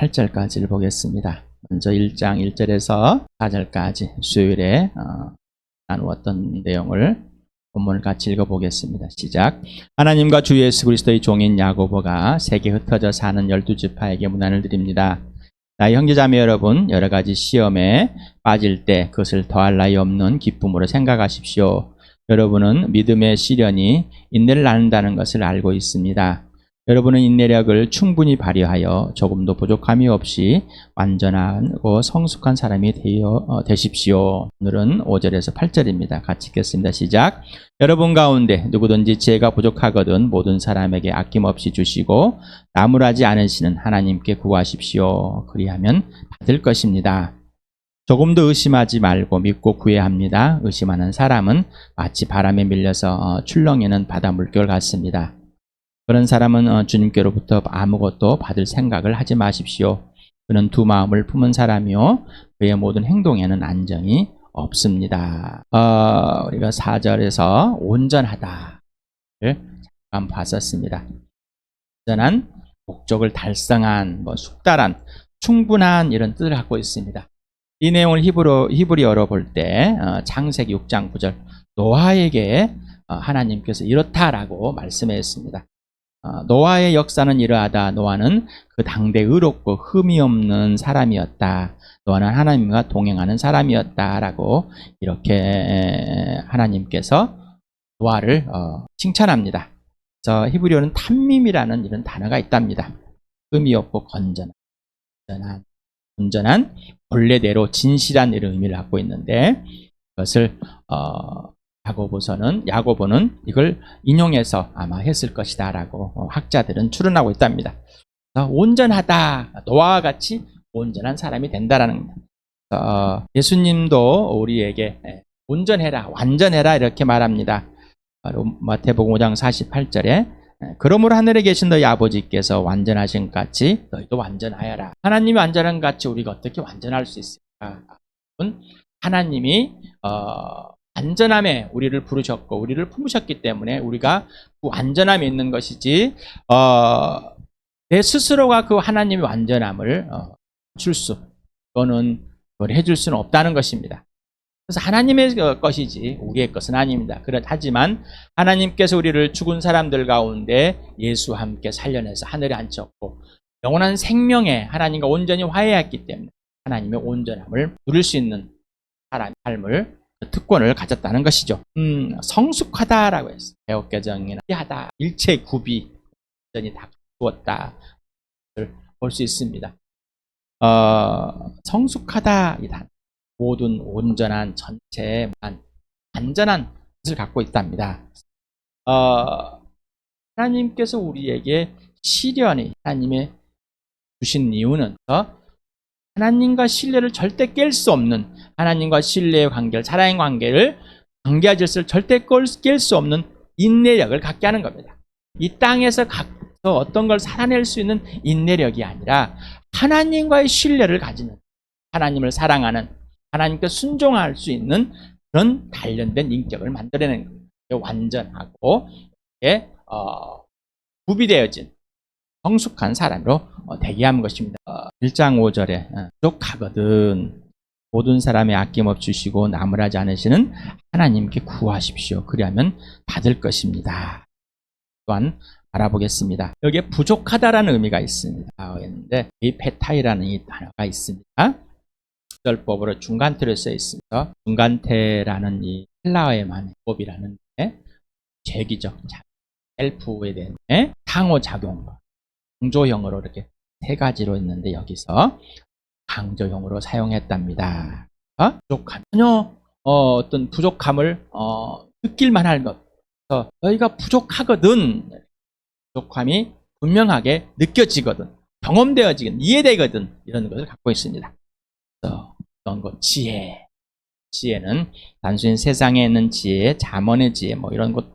8절까지를 보겠습니다. 먼저 1장 1절에서 4절까지 수요일에 나누었던 내용을 본문을 같이 읽어보겠습니다. 시작. 하나님과 주 예수 그리스도의 종인 야고보가 세계 흩어져 사는 12지파에게 문안을 드립니다. 나의 형제자매 여러분, 여러 가지 시험에 빠질 때 그것을 더할 나위 없는 기쁨으로 생각하십시오. 여러분은 믿음의 시련이 인내를 낳는다는 것을 알고 있습니다. 여러분은 인내력을 충분히 발휘하여 조금도 부족함이 없이 완전하고 성숙한 사람이 되십시오. 오늘은 5절에서 8절입니다. 같이 읽겠습니다. 시작. 여러분 가운데 누구든지 지혜가 부족하거든 모든 사람에게 아낌없이 주시고 나무라지 않으시는 하나님께 구하십시오. 그리하면 받을 것입니다. 조금도 의심하지 말고 믿고 구해야 합니다. 의심하는 사람은 마치 바람에 밀려서 출렁이는 바다 물결 같습니다. 그런 사람은 주님께로부터 아무것도 받을 생각을 하지 마십시오. 그는 두 마음을 품은 사람이요 그의 모든 행동에는 안정이 없습니다. 우리가 4절에서 온전하다를 잠깐 봤었습니다. 온전한, 목적을 달성한, 숙달한, 충분한 이런 뜻을 갖고 있습니다. 이 내용을 히브리어로 볼 때 창세기 6장 9절 노아에게 하나님께서 이렇다라고 말씀했습니다. 노아의 역사는 이러하다. 노아는 그 당대 의롭고 흠이 없는 사람이었다. 노아는 하나님과 동행하는 사람이었다라고 이렇게 하나님께서 노아를 칭찬합니다. 그래서 히브리어는 탐밈이라는 이런 단어가 있답니다. 흠이 없고 온전한 본래대로 진실한 이런 의미를 갖고 있는데 그것을 야고보는 이걸 인용해서 아마 했을 것이다 라고 학자들은 추론하고 있답니다. 온전하다, 노아와 같이 온전한 사람이 된다라는 겁니다. 예수님도 우리에게 온전해라, 완전해라 이렇게 말합니다. 마태복음 5장 48절에 그러므로 하늘에 계신 너희 아버지께서 완전하신 것 같이 너희도 완전하여라. 하나님이 완전한 것 같이 우리가 어떻게 완전할 수 있을까? 하나님이 완전함에 우리를 부르셨고 우리를 품으셨기 때문에 우리가 그 완전함에 있는 것이지 내 스스로가 그 하나님의 완전함을 그거는 그걸 해줄 수는 없다는 것입니다. 그래서 하나님의 것이지 우리의 것은 아닙니다. 하지만 하나님께서 우리를 죽은 사람들 가운데 예수와 함께 살려내서 하늘에 앉혔고 영원한 생명에 하나님과 온전히 화해했기 때문에 하나님의 온전함을 누릴 수 있는 사람의 삶을 특권을 가졌다는 것이죠. 성숙하다라고 했어요. 개혁개정이나 하다, 일체 구비 완전히 다 갖추었다 볼 수 있습니다. 성숙하다 이 단어 모든 온전한 전체만 완전한 것을 갖고 있답니다. 하나님께서 우리에게 시련이 하나님의 주신 이유는 하나님과 신뢰를 절대 깰 수 없는 하나님과 신뢰의 관계를 사랑의 관계와 질서를 절대 깰 수 없는 인내력을 갖게 하는 겁니다. 이 땅에서 어떤 걸 살아낼 수 있는 인내력이 아니라 하나님과의 신뢰를 가지는 하나님을 사랑하는 하나님께 순종할 수 있는 그런 단련된 인격을 만들어내는 겁니다. 완전하고 구비되어진 성숙한 사람으로 되게 하는 것입니다. 1장 5절에 부족하거든 모든 사람의 아낌없이 주시고 나무라지 않으시는 하나님께 구하십시오. 그리하면 받을 것입니다. 또한 알아보겠습니다. 여기에 부족하다라는 의미가 있습니다. 그런데 페타이라는 이 단어가 있습니다. 절법으로 중간태로 쓰여 있습니다. 중간태라는 이 헬라어의만 법이라는 게 제기적 셀프에 대한 상호작용과 강조형으로 이렇게 세 가지로 있는데 여기서 강조형으로 사용했답니다. 부족함, 전혀 어떤 부족함을 느낄만 할 것. 너희가 부족하거든. 부족함이 분명하게 느껴지거든. 경험되어지거든. 이해되거든. 이런 것을 갖고 있습니다. 어떤 것, 지혜는 단순히 세상에 있는 지혜, 잠언의 지혜, 이런 것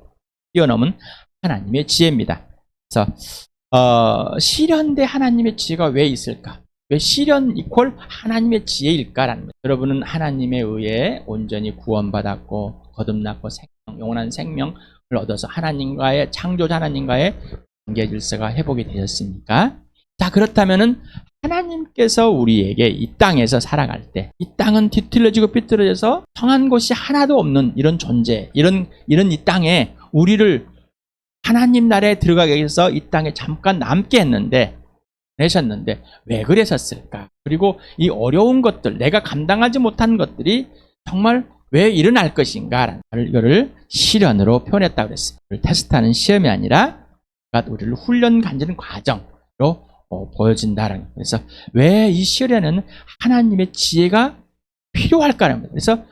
뛰어넘은 하나님의 지혜입니다. 그래서 시련 대 하나님의 지혜가 왜 있을까? 왜 시련 이퀄 하나님의 지혜일까라는 거예요. 여러분은 하나님에 의해 온전히 구원받았고 거듭났고 영원한 생명을 얻어서 하나님과의 창조자 하나님과의 관계 질서가 회복이 되셨습니까? 자, 자, 그렇다면은 하나님께서 우리에게 이 땅에서 살아갈 때, 이 땅은 뒤틀려지고 삐뚤어져서 성한 곳이 하나도 없는 이런 존재, 이런 이 땅에 우리를 하나님 나라에 들어가게 해서 이 땅에 잠깐 남게 했는데, 내셨는데 왜 그랬었을까? 그리고 이 어려운 것들, 내가 감당하지 못한 것들이 정말 왜 일어날 것인가? 이거를 시련으로 표현했다고 그랬어요. 테스트하는 시험이 아니라 우리를 훈련 간지는 과정으로 보여진다는 거예요. 그래서 왜 이 시련에는 하나님의 지혜가 필요할까요? 그래서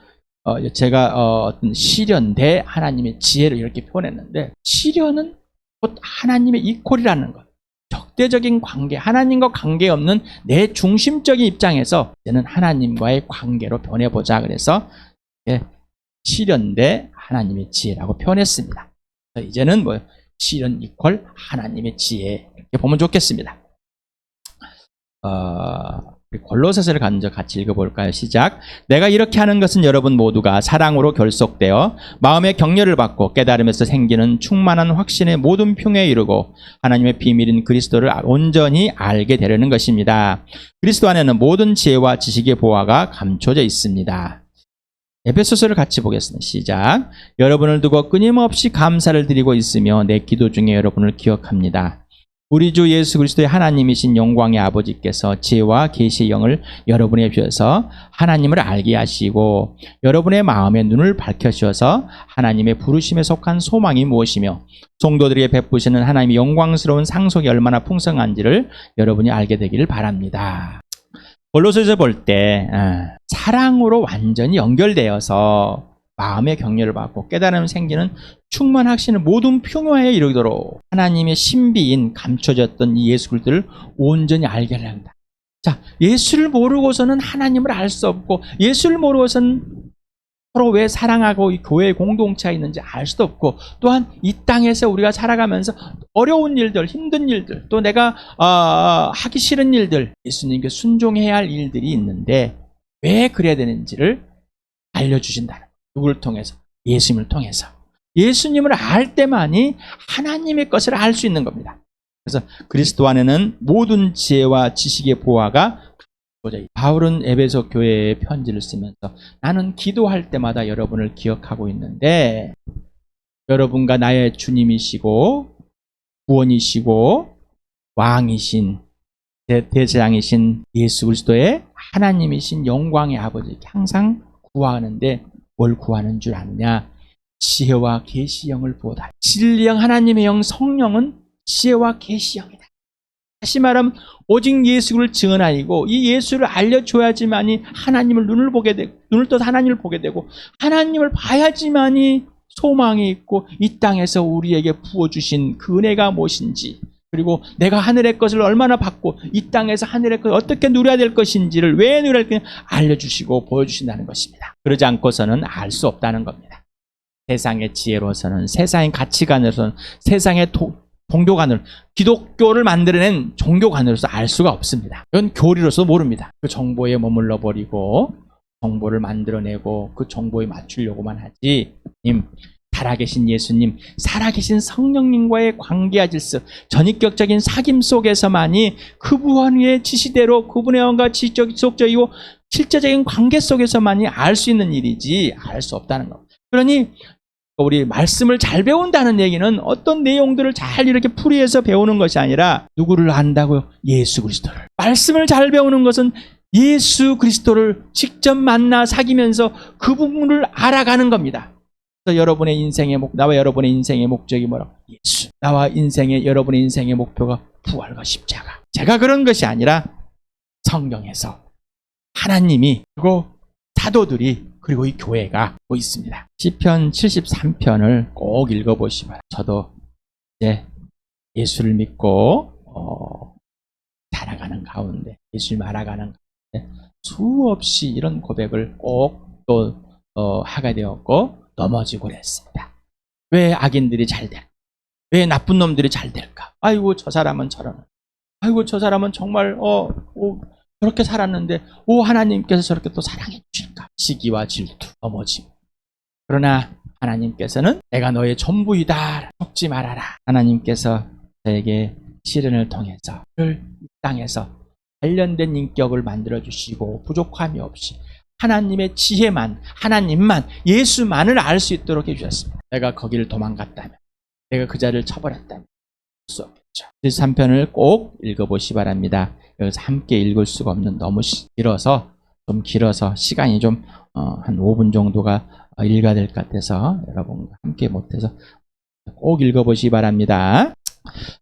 제가 어떤 시련 대 하나님의 지혜를 이렇게 표현했는데, 시련은 곧 하나님의 이퀄이라는 것, 적대적인 관계, 하나님과 관계없는 내 중심적인 입장에서 이제는 하나님과의 관계로 변해보자. 그래서 시련 대 하나님의 지혜라고 표현했습니다. 이제는 시련 이퀄 하나님의 지혜, 이렇게 보면 좋겠습니다. 골로새서를 먼저 같이 읽어볼까요? 시작. 내가 이렇게 하는 것은 여러분 모두가 사랑으로 결속되어 마음의 격려를 받고 깨달음에서 생기는 충만한 확신의 모든 평에 이르고 하나님의 비밀인 그리스도를 온전히 알게 되려는 것입니다. 그리스도 안에는 모든 지혜와 지식의 보화가 감춰져 있습니다. 에베소서를 같이 보겠습니다. 시작. 여러분을 두고 끊임없이 감사를 드리고 있으며 내 기도 중에 여러분을 기억합니다. 우리 주 예수 그리스도의 하나님이신 영광의 아버지께서 지혜와 계시의 영을 여러분에 주셔서 하나님을 알게 하시고 여러분의 마음의 눈을 밝혀주셔서 하나님의 부르심에 속한 소망이 무엇이며 성도들에게 베푸시는 하나님의 영광스러운 상속이 얼마나 풍성한지를 여러분이 알게 되기를 바랍니다. 골로새서 볼 때 사랑으로 완전히 연결되어서 마음의 격려를 받고 깨달음이 생기는 충만한 확신을 모든 평화에 이르도록 하나님의 신비인 감춰졌던 이 예수 그리스도를 온전히 알게 하려 한다. 자, 예수를 모르고서는 하나님을 알 수 없고, 예수를 모르고서는 서로 왜 사랑하고 이 교회의 공동체가 있는지 알 수도 없고, 또한 이 땅에서 우리가 살아가면서 어려운 일들, 힘든 일들, 또 내가 하기 싫은 일들, 예수님께 순종해야 할 일들이 있는데 왜 그래야 되는지를 알려주신다는 거예요. 누구를 통해서? 예수님을 통해서. 예수님을 알 때만이 하나님의 것을 알 수 있는 겁니다. 그래서 그리스도 안에는 모든 지혜와 지식의 보화가 감춰져 있다. 바울은 에베소 교회에 편지를 쓰면서 나는 기도할 때마다 여러분을 기억하고 있는데 여러분과 나의 주님이시고 구원이시고 왕이신 대제장이신 예수 그리스도의 하나님이신 영광의 아버지께 항상 구하는데 뭘 구하는 줄 아느냐? 지혜와 계시 영을 보다. 진리영 하나님의 영 성령은 지혜와 계시 영이다. 다시 말하면 오직 예수를 증언하고 이 예수를 알려줘야지만이 하나님을 눈을 보게 되고, 눈을 떠서 하나님을 보게 되고, 하나님을 봐야지만이 소망이 있고 이 땅에서 우리에게 부어주신 그 은혜가 무엇인지, 그리고 내가 하늘의 것을 얼마나 받고 이 땅에서 하늘의 것을 어떻게 누려야 될 것인지를 왜 누려야 될지 알려주시고 보여주신다는 것입니다. 그러지 않고서는 알 수 없다는 겁니다. 세상의 지혜로서는, 세상의 가치관으로서는, 세상의 종교관으로, 기독교를 만들어낸 종교관으로서 알 수가 없습니다. 이건 교리로서 모릅니다. 그 정보에 머물러 버리고 정보를 만들어내고 그 정보에 맞추려고만 하지, 살아계신 예수님, 살아계신 성령님과의 관계와 질서, 전인격적인 사귐 속에서만이 그분의 지시대로 그분의 영과 지속적이고 실제적인 관계 속에서만이 알 수 있는 일이지 알 수 없다는 겁니다. 그러니 우리 말씀을 잘 배운다는 얘기는 어떤 내용들을 잘 이렇게 풀이해서 배우는 것이 아니라 누구를 안다고요? 예수 그리스도를. 말씀을 잘 배우는 것은 예수 그리스도를 직접 만나 사귀면서 그분을 알아가는 겁니다. 여러분의 인생의 나와 여러분의 인생의 목적이 뭐라고? 예수. 나와 여러분의 인생의 목표가 부활과 십자가. 제가 그런 것이 아니라 성경에서 하나님이, 그리고 사도들이, 그리고 이 교회가 있습니다. 시편 73편을 꼭 읽어보시면, 저도 이제 예수를 믿고 살아가는 가운데, 예수를 알아가는 가운데 수없이 이런 고백을 꼭 또 하게 되었고 넘어지고 그랬습니다. 왜 악인들이 잘 될까? 왜 나쁜 놈들이 잘 될까? 아이고 저 사람은 저러는, 아이고 저 사람은 정말 저렇게 살았는데 하나님께서 저렇게 또 사랑해 주실까? 시기와 질투, 넘어지고. 그러나 하나님께서는 내가 너의 전부이다, 속지 말아라. 하나님께서 저에게 시련을 통해서 이 땅에서 관련된 인격을 만들어주시고 부족함이 없이 하나님의 지혜만, 하나님만, 예수만을 알 수 있도록 해주셨습니다. 내가 거기를 도망갔다면, 내가 그 자리를 쳐버렸다면 할 수 없겠죠. 73편을 꼭 읽어보시 바랍니다. 여기서 함께 읽을 수가 없는, 너무 길어서, 좀 길어서 시간이 좀 한 5분 정도가 읽어야 될 것 같아서 여러분과 함께 못해서 꼭 읽어보시 바랍니다.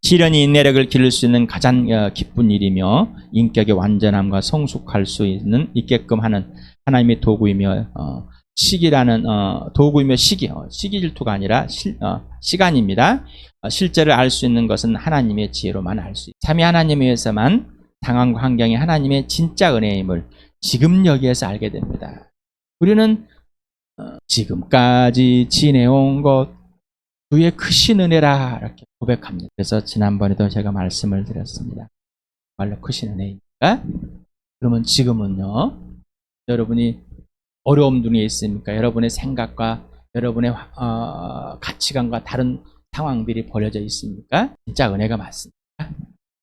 시련이 인내력을 기를 수 있는 가장 기쁜 일이며 인격의 완전함과 성숙할 수 있게끔 하는 하나님의 도구이며 시기라는 도구이며 시기 질투가 아니라 시간입니다. 실제를 알 수 있는 것은 하나님의 지혜로만 알 수 있습니다. 삼위 하나님에 의해서만 상황과 환경이 하나님의 진짜 은혜임을 지금 여기에서 알게 됩니다. 우리는 지금까지 지내온 것 주의 크신 은혜라 이렇게 고백합니다. 그래서 지난번에도 제가 말씀을 드렸습니다. 정말로 크신 은혜입니까? 그러면 지금은요, 여러분이 어려움 중에 있습니까? 여러분의 생각과 여러분의 가치관과 다른 상황들이 벌어져 있습니까? 진짜 은혜가 맞습니까?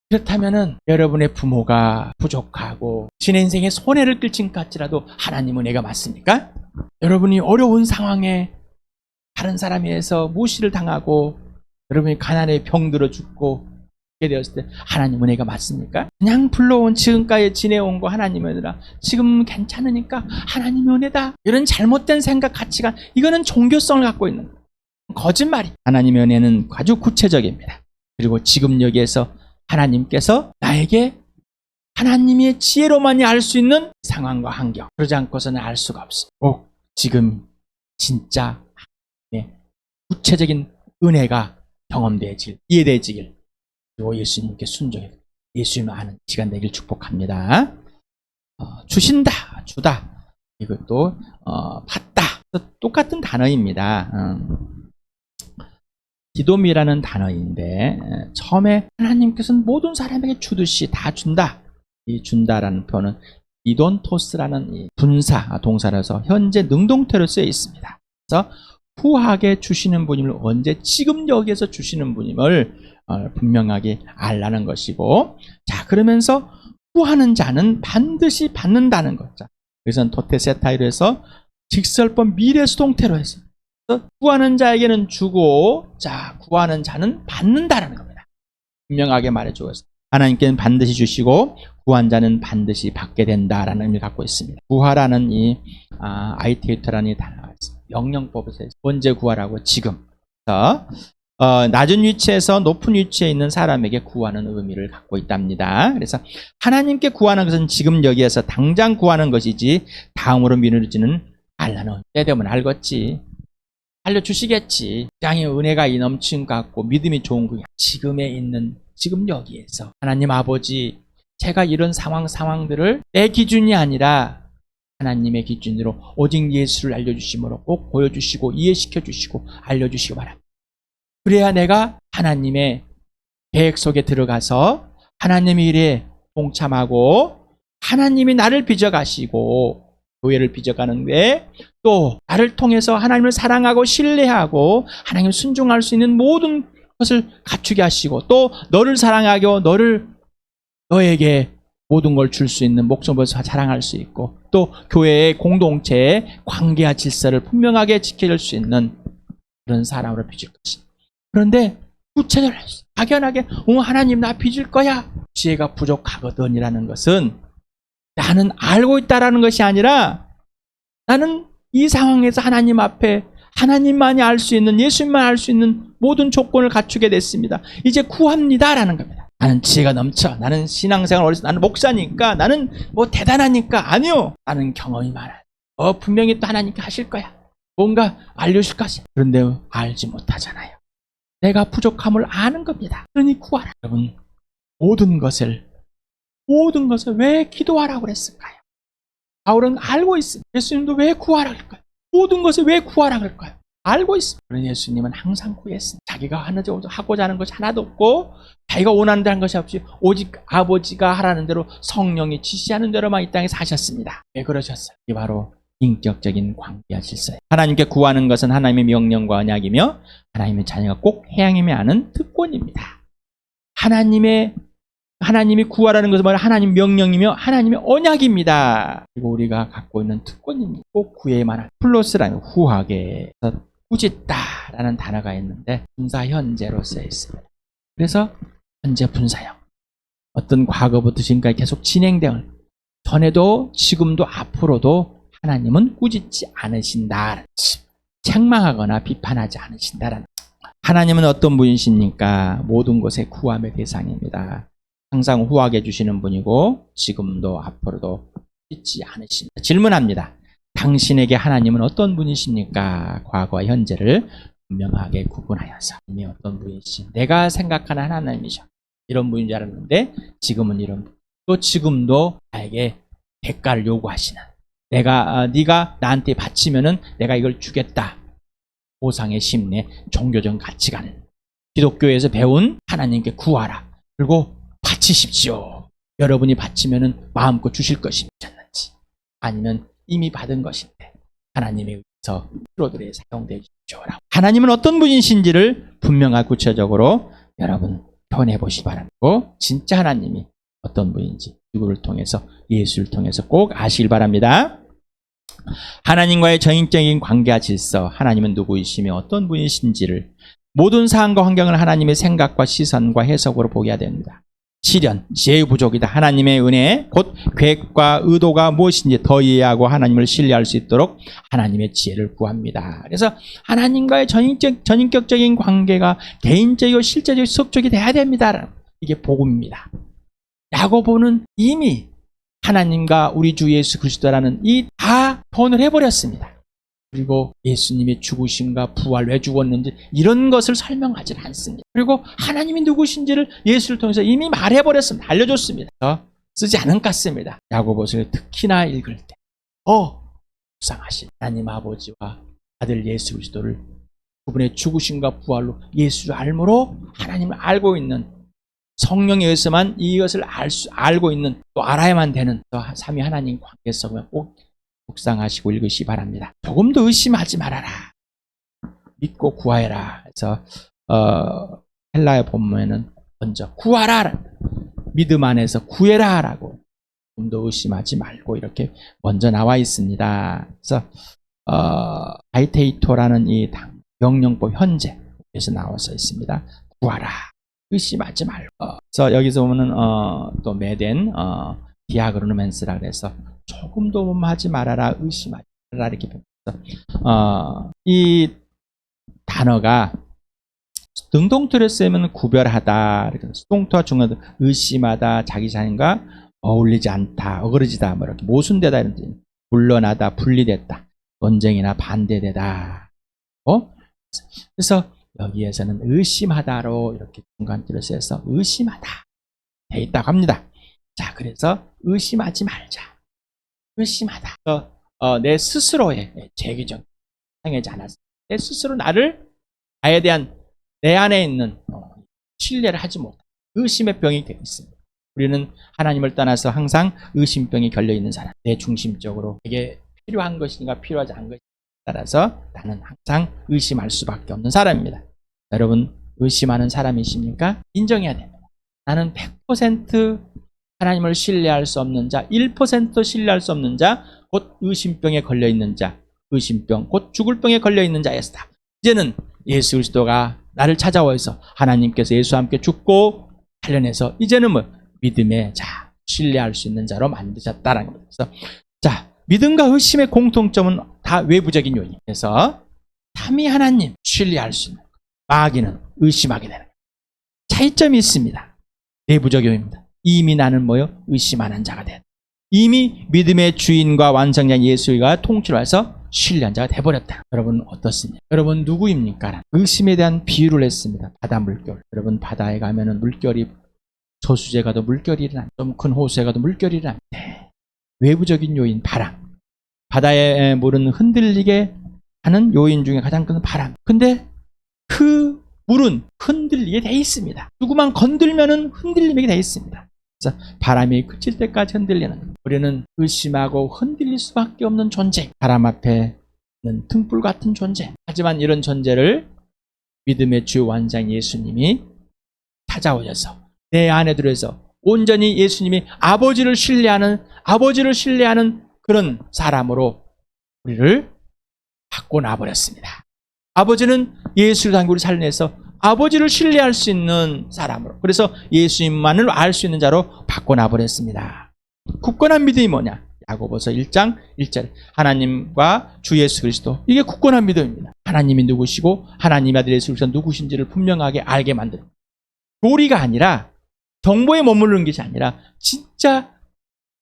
그렇다면은 여러분의 부모가 부족하고 신의 인생에 손해를 끼친 것 같지라도 하나님 은혜가 맞습니까? 여러분이 어려운 상황에 다른 사람에 의해서 무시를 당하고 여러분이 가난에 병들어 죽고 그렇게 되었을 때 하나님 은혜가 맞습니까? 그냥 불러온 지금까지 지내온 거 하나님 은혜라, 지금 괜찮으니까 하나님 은혜다, 이런 잘못된 생각, 가치관, 이거는 종교성을 갖고 있는 거예요. 거짓말이. 하나님의 은혜는 아주 구체적입니다. 그리고 지금 여기에서 하나님께서 나에게 하나님의 지혜로만이 알 수 있는 상황과 환경, 그러지 않고서는 알 수가 없습니다. 꼭 지금 진짜 구체적인 은혜가 경험되어질, 이해되어지길, 그리고 예수님께 순종해 예수님을 아는 시간 되길 축복합니다. 주신다, 주다, 이것도 받다, 똑같은 단어입니다. 기도미라는 단어인데 처음에 하나님께서는 모든 사람에게 주듯이 다 준다. 이 준다라는 표현은 이돈토스라는 이 분사 동사라서 현재 능동태로 쓰여 있습니다. 그래서 후하게 주시는 분임을, 언제 지금 여기에서 주시는 분임을 분명하게 알라는 것이고, 자, 그러면서 후하는 자는 반드시 받는다는 거죠. 그래서 토테세타이로 해서 직설법 미래수동태로 해서 구하는 자에게는 주고, 자, 구하는 자는 받는다라는 겁니다. 분명하게 말해주고 있습니다. 하나님께는 반드시 주시고 구한 자는 반드시 받게 된다라는 의미를 갖고 있습니다. 구하라는 이 아이테이터라는 이 단어가 있습니다. 명령법에서 언제 구하라고? 지금. 낮은 위치에서 높은 위치에 있는 사람에게 구하는 의미를 갖고 있답니다. 그래서 하나님께 구하는 것은 지금 여기에서 당장 구하는 것이지 다음으로 미루지는 말라는, 때 되면 알겠지, 알려주시겠지, 땅에 은혜가 넘친 것 같고 믿음이 좋은 거야. 지금에 있는, 지금 여기에서 하나님 아버지, 제가 이런 상황들을 내 기준이 아니라 하나님의 기준으로 오직 예수를 알려주심으로 꼭 보여주시고 이해시켜 주시고 알려주시기 바랍니다. 그래야 내가 하나님의 계획 속에 들어가서 하나님의 일에 동참하고 하나님이 나를 빚어가시고 교회를 빚어가는데, 또 나를 통해서 하나님을 사랑하고 신뢰하고 하나님을 순종할 수 있는 모든 것을 갖추게 하시고, 또 너를 사랑하고 너에게 모든 걸 줄 수 있는 목숨을 자랑할 수 있고, 또 교회의 공동체의 관계와 질서를 분명하게 지켜줄 수 있는 그런 사람으로 빚을 것이다. 그런데 구체적으로 막연하게 하나님 나 빚을 거야, 지혜가 부족하거든 이라는 것은 나는 알고 있다라는 것이 아니라 나는 이 상황에서 하나님 앞에 하나님만이 알 수 있는, 예수님만 알 수 있는 모든 조건을 갖추게 됐습니다. 이제 구합니다라는 겁니다. 나는 지혜가 넘쳐, 나는 신앙생활 어려서, 나는 목사니까, 나는 뭐 대단하니까. 아니요, 나는 경험이 많아요. 분명히 또 하나님께 하실 거야, 뭔가 알려줄 것이야. 그런데 알지 못하잖아요. 내가 부족함을 아는 겁니다. 그러니 구하라. 여러분, 모든 것을 왜 기도하라고 그랬을까요? 바울은 알고 있습니다. 예수님도 왜 구하라 그럴까요? 모든 것을 왜 구하라 그럴까요? 알고 있습니다. 그러니 예수님은 항상 구했습니다. 자기가 하고자 하는 것이 하나도 없고 자기가 원하는 대로 한 것이 없이 오직 아버지가 하라는 대로 성령이 지시하는 대로만 이 땅에 사셨습니다. 왜 그러셨어요? 이게 바로 인격적인 관계와 질서예요. 하나님께 구하는 것은 하나님의 명령과 언약이며 하나님의 자녀가 꼭 행함이 아는 특권입니다. 하나님이 구하라는 것은 뭐냐? 하나님 명령이며 하나님의 언약입니다. 그리고 우리가 갖고 있는 특권입니다. 꼭 구해야만 할 플러스라는 후하게 꾸짖다라는 단어가 있는데 분사 현재로 쓰여 있습니다. 그래서 현재 분사형. 어떤 과거부터 지금까지 계속 진행되는 전에도 지금도 앞으로도 하나님은 꾸짖지 않으신다. 책망하거나 비판하지 않으신다라는. 하나님은 어떤 분이십니까? 모든 것의 구함의 대상입니다. 항상 후하게 주시는 분이고 지금도 앞으로도 잊지 않으십니다. 질문합니다. 당신에게 하나님은 어떤 분이십니까? 과거와 현재를 분명하게 구분하여서 이미 어떤 분이시? 내가 생각하는 하나님이죠. 이런 분인 줄 알았는데 지금은 이런 분. 또 지금도 나에게 대가를 요구하시는. 네가 나한테 바치면은 내가 이걸 주겠다. 보상의 심리, 종교적 가치관. 기독교에서 배운 하나님께 구하라. 그리고 바치십시오. 여러분이 바치면은 마음껏 주실 것이 있었는지 아니면 이미 받은 것인데 하나님에 의해서 프로들에 사용되어 주십시오라고. 하나님은 어떤 분이신지를 분명하고 구체적으로 여러분 표현해 보시기 바랍니다. 진짜 하나님이 어떤 분인지 누구를 통해서 예수를 통해서 꼭 아시길 바랍니다. 하나님과의 전인적인 관계와 질서, 하나님은 누구이시며 어떤 분이신지를 모든 상황과 환경을 하나님의 생각과 시선과 해석으로 보게 됩니다. 시련, 지혜의 부족이다. 하나님의 은혜, 곧 계획과 의도가 무엇인지 더 이해하고 하나님을 신뢰할 수 있도록 하나님의 지혜를 구합니다. 그래서 하나님과의 전인격적인 관계가 개인적이고 실제적이고 수업적이 돼야 됩니다. 이게 복음입니다. 야고보는 이미 하나님과 우리 주 예수 그리스도라는 이 다 표현을 해버렸습니다. 그리고 예수님의 죽으심과 부활, 왜 죽었는지 이런 것을 설명하지 않습니다. 그리고 하나님이 누구신지를 예수를 통해서 이미 말해버렸습니다. 알려줬습니다. 쓰지 않은 것 같습니다. 야고보서를 특히나 읽을 때 불쌍하신 하나님 아버지와 아들 예수 그리스도를 그분의 죽으심과 부활로 예수를 알므로 하나님을 알고 있는 성령에 의해서만 이것을 알고 있는 또 알아야만 되는 삼위 하나님 관계성을 꼭 묵상하시고 읽으시기 바랍니다. 조금도 의심하지 말아라. 믿고 구하여라. 그래서 헬라어 본문에는 먼저 구하라. 믿음 안에서 구해라 라고 조금도 의심하지 말고 이렇게 먼저 나와 있습니다. 그래서 아이테이토라는 이 명령법 현재에서 나와서 있습니다. 구하라. 의심하지 말고. 그래서 여기서 보면은 또 메덴 디아그로노멘스라 그래서 조금도 하지 말아라, 의심하지 말아라 이렇게 보면서 이 단어가 능동태로 쓰면 구별하다, 수동태와 중간도 의심하다, 자기 자신과 어울리지 않다, 어그러지다, 뭐 이렇게 모순되다 이런 뜻. 물러나다, 분리됐다, 논쟁이나 반대되다. 그래서 여기에서는 의심하다로 이렇게 중간뜻을 써서 의심하다 돼 있다고 합니다. 자, 그래서 의심하지 말자. 의심하다. 내 스스로의 제기적 상하지 않았어. 내 스스로 나에 대한 내 안에 있는 신뢰를 하지 못한 의심의 병이 되어 있습니다. 우리는 하나님을 떠나서 항상 의심병이 걸려 있는 사람. 내 중심적으로 내게 필요한 것인가 필요하지 않은 것인가 따라서 나는 항상 의심할 수밖에 없는 사람입니다. 여러분 의심하는 사람이십니까? 인정해야 됩니다. 나는 100% 하나님을 신뢰할 수 없는 자, 1% 신뢰할 수 없는 자, 곧 의심병에 걸려 있는 자, 의심병, 곧 죽을 병에 걸려 있는 자였다. 이제는 예수 그리스도가 나를 찾아와서 하나님께서 예수와 함께 죽고 관련해서 이제는 믿음의 자, 신뢰할 수 있는 자로 만드셨다는 겁니다. 그래서 자, 믿음과 의심의 공통점은 다 외부적인 요인. 그래서 삼위 하나님 신뢰할 수 있는, 마귀는 의심하게 되는 차이점이 있습니다. 내부적 요인입니다. 이미 나는 의심하는 자가 된. 이미 믿음의 주인과 완성자 예수가 통치해서 신뢰한 자가 돼버렸다. 여러분 어떻습니까? 여러분 누구입니까? 의심에 대한 비유를 했습니다. 바다 물결. 여러분 바다에 가면은 물결이 저수지에 가도 물결이 일어나, 좀 큰 호수에 가도 물결이 일어나. 외부적인 요인 바람. 바다의 물은 흔들리게 하는 요인 중에 가장 큰 바람. 근데 그 물은 흔들리게 돼 있습니다. 누구만 건들면은 흔들리게 돼 있습니다. 그래서 바람이 그칠 때까지 흔들리는, 우리는 의심하고 흔들릴 수밖에 없는 존재, 바람 앞에는 등불 같은 존재. 하지만 이런 존재를 믿음의 주 완장 예수님이 찾아오셔서 내 안에 들어서 온전히 예수님이 아버지를 신뢰하는 그런 사람으로 우리를 바꿔놔 버렸습니다. 아버지는 예수를 담고 우리 살려내서 아버지를 신뢰할 수 있는 사람으로, 그래서 예수님만을 알 수 있는 자로 바꿔놔 버렸습니다. 굳건한 믿음이 뭐냐? 야고보서 1장 1절 하나님과 주 예수 그리스도, 이게 굳건한 믿음입니다. 하나님이 누구시고 하나님 아들 예수 그리스도 누구신지를 분명하게 알게 만드는, 교리가 아니라 정보에 머무르는 것이 아니라 진짜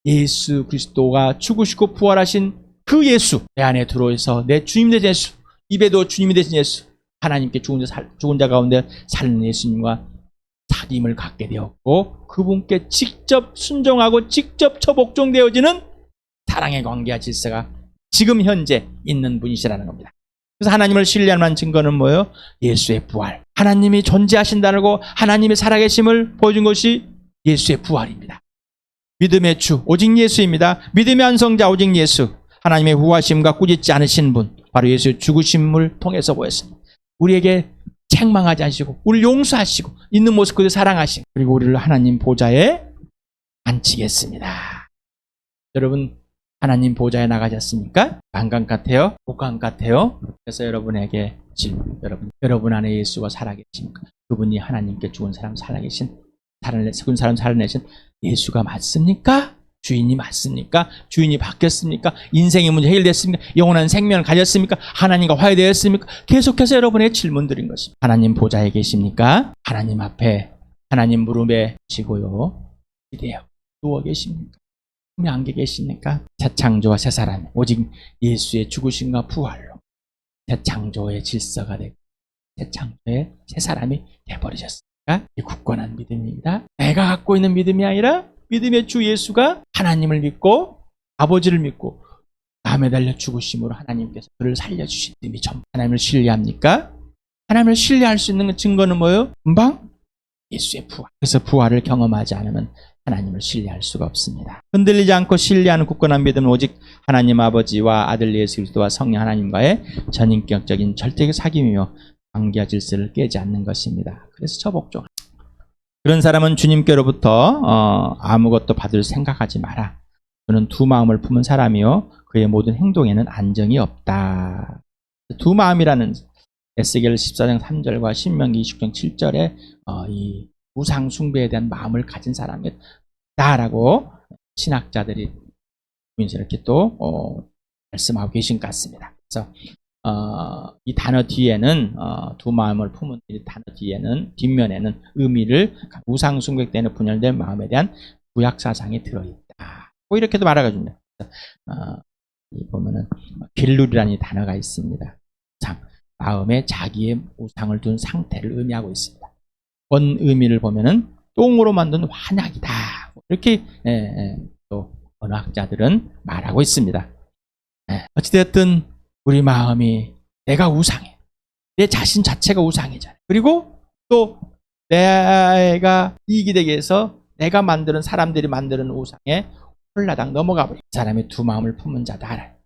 예수 그리스도가 죽으시고 부활하신 그 예수, 내 안에 들어와서 내 주님 되신 예수, 입에도 주님이 되신 예수, 하나님께 죽은 자 가운데 살는 예수님과 사귐을 갖게 되었고 그분께 직접 순종하고 직접 처복종되어지는 사랑의 관계와 질서가 지금 현재 있는 분이시라는 겁니다. 그래서 하나님을 신뢰하는 증거는 뭐예요? 예수의 부활. 하나님이 존재하신다는 거, 하나님의 살아계심을 보여준 것이 예수의 부활입니다. 믿음의 주 오직 예수입니다. 믿음의 완성자 오직 예수. 하나님의 후하심과 꾸짖지 않으신 분, 바로 예수의 죽으심을 통해서 보였습니다. 우리에게 책망하지 않으시고 우리를 용서하시고 있는 모습 그대로 사랑하시고, 그리고 우리를 하나님 보좌에 앉히겠습니다. 여러분, 하나님 보좌에 나가셨습니까? 관광 같아요? 복강 같아요? 그래서 여러분에게 질문, 여러분 안에 예수가 살아계십니까? 그분이 하나님께 죽은 사람 살아내신 예수가 맞습니까? 주인이 맞습니까? 주인이 바뀌었습니까? 인생의 문제 해결됐습니까? 영원한 생명을 가졌습니까? 하나님과 화해되었습니까? 계속해서 여러분의 질문들인 것입니다. 하나님 보좌에 계십니까? 하나님 앞에, 하나님 무릎에 계시고요. 이래요. 누워 계십니까? 꿈에 안겨 계십니까? 새 창조와 새 사람, 오직 예수의 죽으심과 부활로 새 창조의 질서가 되고 새 창조의 새 사람이 되어버리셨습니까? 이 굳건한 믿음입니다. 내가 갖고 있는 믿음이 아니라 믿음의 주 예수가 하나님을 믿고 아버지를 믿고 마음에 달려 죽으심으로 하나님께서 그를 살려주신 믿음이 전부. 하나님을 신뢰합니까? 하나님을 신뢰할 수 있는 증거는 뭐예요? 금방 예수의 부활. 그래서 부활을 경험하지 않으면 하나님을 신뢰할 수가 없습니다. 흔들리지 않고 신뢰하는 굳건한 믿음은 오직 하나님 아버지와 아들 예수 그리스도와 성령 하나님과의 전인격적인 절대적 사귐이며 관계와 질서를 깨지 않는 것입니다. 그래서 처복종. 그런 사람은 주님께로부터 아무것도 받을 생각하지 마라. 그는 두 마음을 품은 사람이요 그의 모든 행동에는 안정이 없다. 두 마음이라는 에스겔 14장 3절과 신명기 20장 7절에 이 우상 숭배에 대한 마음을 가진 사람이다라고 신학자들이 이렇게 또 말씀하고 계신 것 같습니다. 그래서 이 단어 뒤에는 두 마음을 품은 이 단어 뒤에는 뒷면에는 의미를 우상 숭배 때문에 분열된 마음에 대한 구약 사상이 들어있다. 뭐 이렇게도 말해줍니다. 보면은 빌룰이라는 이 단어가 있습니다. 마음에 자기의 우상을 둔 상태를 의미하고 있습니다. 원 의미를 보면은 똥으로 만든 환약이다. 이렇게 또 언어학자들은 말하고 있습니다. 어찌됐든 우리 마음이 내가 우상해. 내 자신 자체가 우상이잖아요. 그리고 또 내가 이익이 되기 위해서 내가 만드는 사람들이 만드는 우상에 홀라당 넘어가 버린 사람이 두 마음을 품은 자다.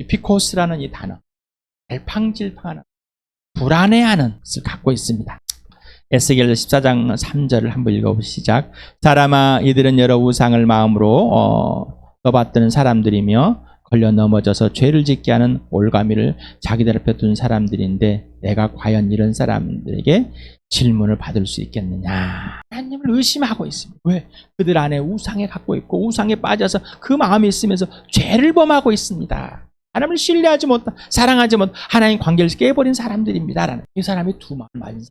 피코스라는 이 단어, 갈팡질팡하는 불안해하는 것을 갖고 있습니다. 에스겔 14장 3절을 한번 읽어보시죠. 사람아, 이들은 여러 우상을 마음으로 떠받드는 사람들이며 걸려 넘어져서 죄를 짓게 하는 올가미를 자기들 앞에 둔 사람들인데 내가 과연 이런 사람들에게 질문을 받을 수 있겠느냐. 하나님을 의심하고 있습니다. 왜? 그들 안에 우상에 갖고 있고 우상에 빠져서 그 마음이 있으면서 죄를 범하고 있습니다. 하나님을 신뢰하지 못한, 사랑하지 못한 하나님 관계를 깨버린 사람들입니다. 이 사람이 두 마음을 가진 사람.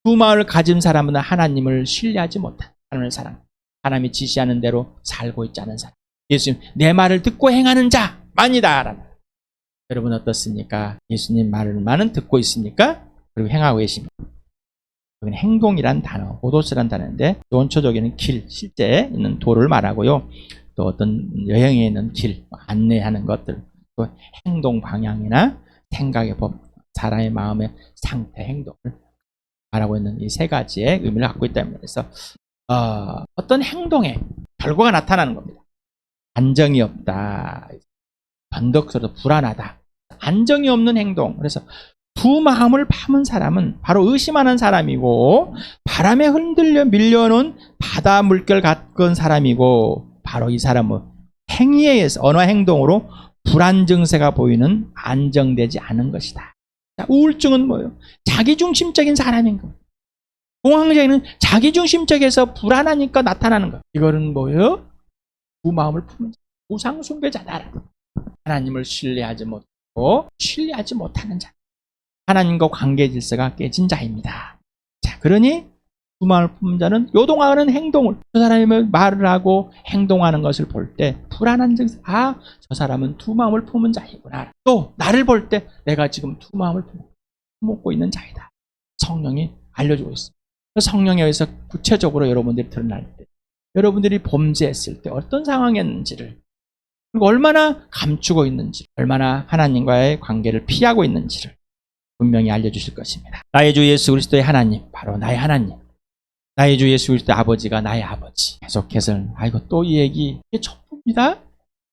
두 마음을 가진 사람은 하나님을 신뢰하지 못한, 하나님을 사랑, 하나님이 지시하는 대로 살고 있지 않은 사람. 예수님, 내 말을 듣고 행하는 자만이다. 여러분 어떻습니까? 예수님 말을만은 듣고 있습니까? 그리고 행하고 계십니까? 여기는 행동이란 단어, 오도스란 단어인데 원초적인 길, 실제 있는 도를 말하고요. 또 어떤 여행에 있는 길, 안내하는 것들, 또 행동 방향이나 생각의 법, 사람의 마음의 상태, 행동을 말하고 있는 이 세 가지의 의미를 갖고 있다는 면에서 어떤 행동에 결과가 나타나는 겁니다. 안정이 없다, 변덕스러워 불안하다, 안정이 없는 행동. 그래서 두 두 마음을 파문 사람은 바로 의심하는 사람이고 바람에 흔들려 밀려오는 바다 물결 같은 사람이고 바로 이 사람은 행위에 의해서 언어 행동으로 불안 증세가 보이는 안정되지 않은 것이다. 자, 우울증은 뭐예요? 자기중심적인 사람인 거예요. 공황장애는 자기중심적에서 불안하니까 나타나는 거예요. 이거는 뭐예요? 두 마음을 품은 우상숭배자다. 하나님을 신뢰하지 못하고 신뢰하지 못하는 자. 하나님과 관계 질서가 깨진 자입니다. 자, 그러니 두 마음을 품은 자는 요동하는 행동을, 저 사람이 말을 하고 행동하는 것을 볼 때 불안한 증세, 아, 저 사람은 두 마음을 품은 자이구나. 또 나를 볼 때 내가 지금 두 마음을 품고 있는 자이다. 성령이 알려주고 있습니다. 성령에 의해서 구체적으로 여러분들이 드러날 때, 여러분들이 범죄했을 때 어떤 상황이었는지를, 그리고 얼마나 감추고 있는지, 얼마나 하나님과의 관계를 피하고 있는지를 분명히 알려주실 것입니다. 나의 주 예수 그리스도의 하나님, 바로 나의 하나님, 나의 주 예수 그리스도의 아버지가 나의 아버지. 계속해서 아이고 또 이 얘기, 이게 전부입니다.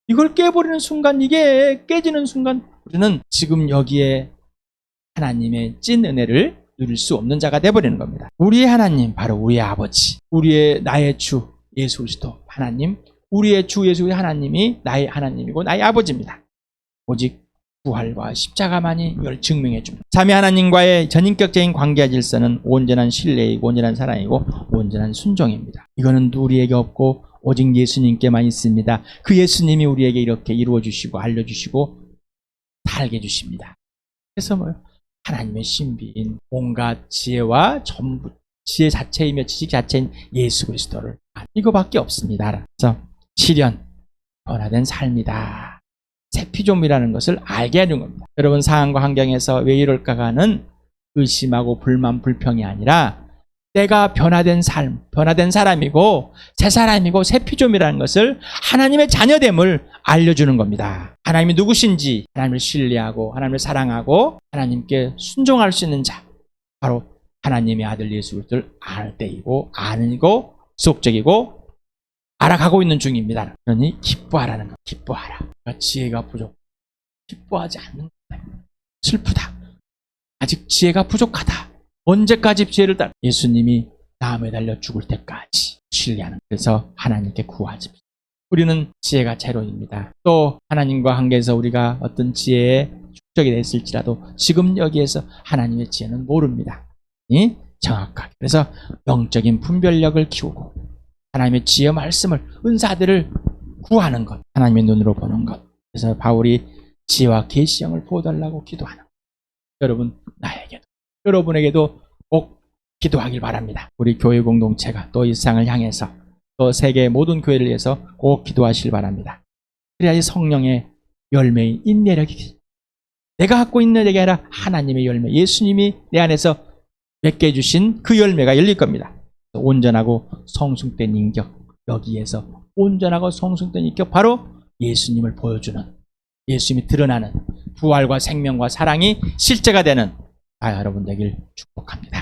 이걸 깨버리는 순간, 이게 깨지는 순간 우리는 지금 여기에 하나님의 찐 은혜를 누릴 수 없는 자가 되어버리는 겁니다. 우리의 하나님, 바로 우리의 아버지, 우리의 나의 주 예수 그리스도 하나님, 우리의 주 예수의 하나님이 나의 하나님이고 나의 아버지입니다. 오직 부활과 십자가만이 이걸 증명해 줍니다. 삼위 하나님과의 전인격적인 관계 질서는 온전한 신뢰이고 온전한 사랑이고 온전한 순종입니다. 이거는 우리에게 없고 오직 예수님께만 있습니다. 그 예수님이 우리에게 이렇게 이루어 주시고 알려 주시고 살게 해 주십니다. 그래서 뭐요? 하나님의 신비인 온갖 지혜와 전부 지혜 자체이며 지식 자체인 예수 그리스도를 이거밖에 없습니다. 그래서 실현, 변화된 삶이다. 새 피조물이라는 것을 알게 하는 겁니다. 여러분 상황과 환경에서 왜 이럴까가는 의심하고 불만, 불평이 아니라 내가 변화된 삶, 변화된 사람이고 새 사람이고 새 피조물이라는 것을 하나님의 자녀됨을 알려주는 겁니다. 하나님이 누구신지 하나님을 신뢰하고 하나님을 사랑하고 하나님께 순종할 수 있는 자, 바로 하나님의 아들 예수 그리스도를 알 때이고 아니고 수업적이고 알아가고 있는 중입니다. 그러니 기뻐하라는 것. 기뻐하라. 지혜가 부족. 기뻐하지 않는 거예요. 슬프다. 아직 지혜가 부족하다. 언제까지 지혜를 따라? 예수님이 나무에 달려 죽을 때까지 신뢰하는. 그래서 하나님께 구하지. 우리는 지혜가 제로입니다. 또 하나님과 관계에서 우리가 어떤 지혜에 축적이 됐을지라도 지금 여기에서 하나님의 지혜는 모릅니다. 정확하게. 그래서 영적인 분별력을 키우고 하나님의 지혜 말씀을, 은사들을 구하는 것, 하나님의 눈으로 보는 것. 그래서 바울이 지혜와 계시형을 보여달라고 기도하는 것. 여러분, 나에게도, 여러분에게도 꼭 기도하길 바랍니다. 우리 교회 공동체가 또 이 세상을 향해서 또 세계의 모든 교회를 위해서 꼭 기도하시길 바랍니다. 그래야지 성령의 열매인 인내력이, 내가 갖고 있는 게 아니라 하나님의 열매, 예수님이 내 안에서 맺게 해주신 그 열매가 열릴 겁니다. 온전하고 성숙된 인격, 여기에서 온전하고 성숙된 인격, 바로 예수님을 보여주는, 예수님이 드러나는 부활과 생명과 사랑이 실제가 되는 여러분 되길 축복합니다.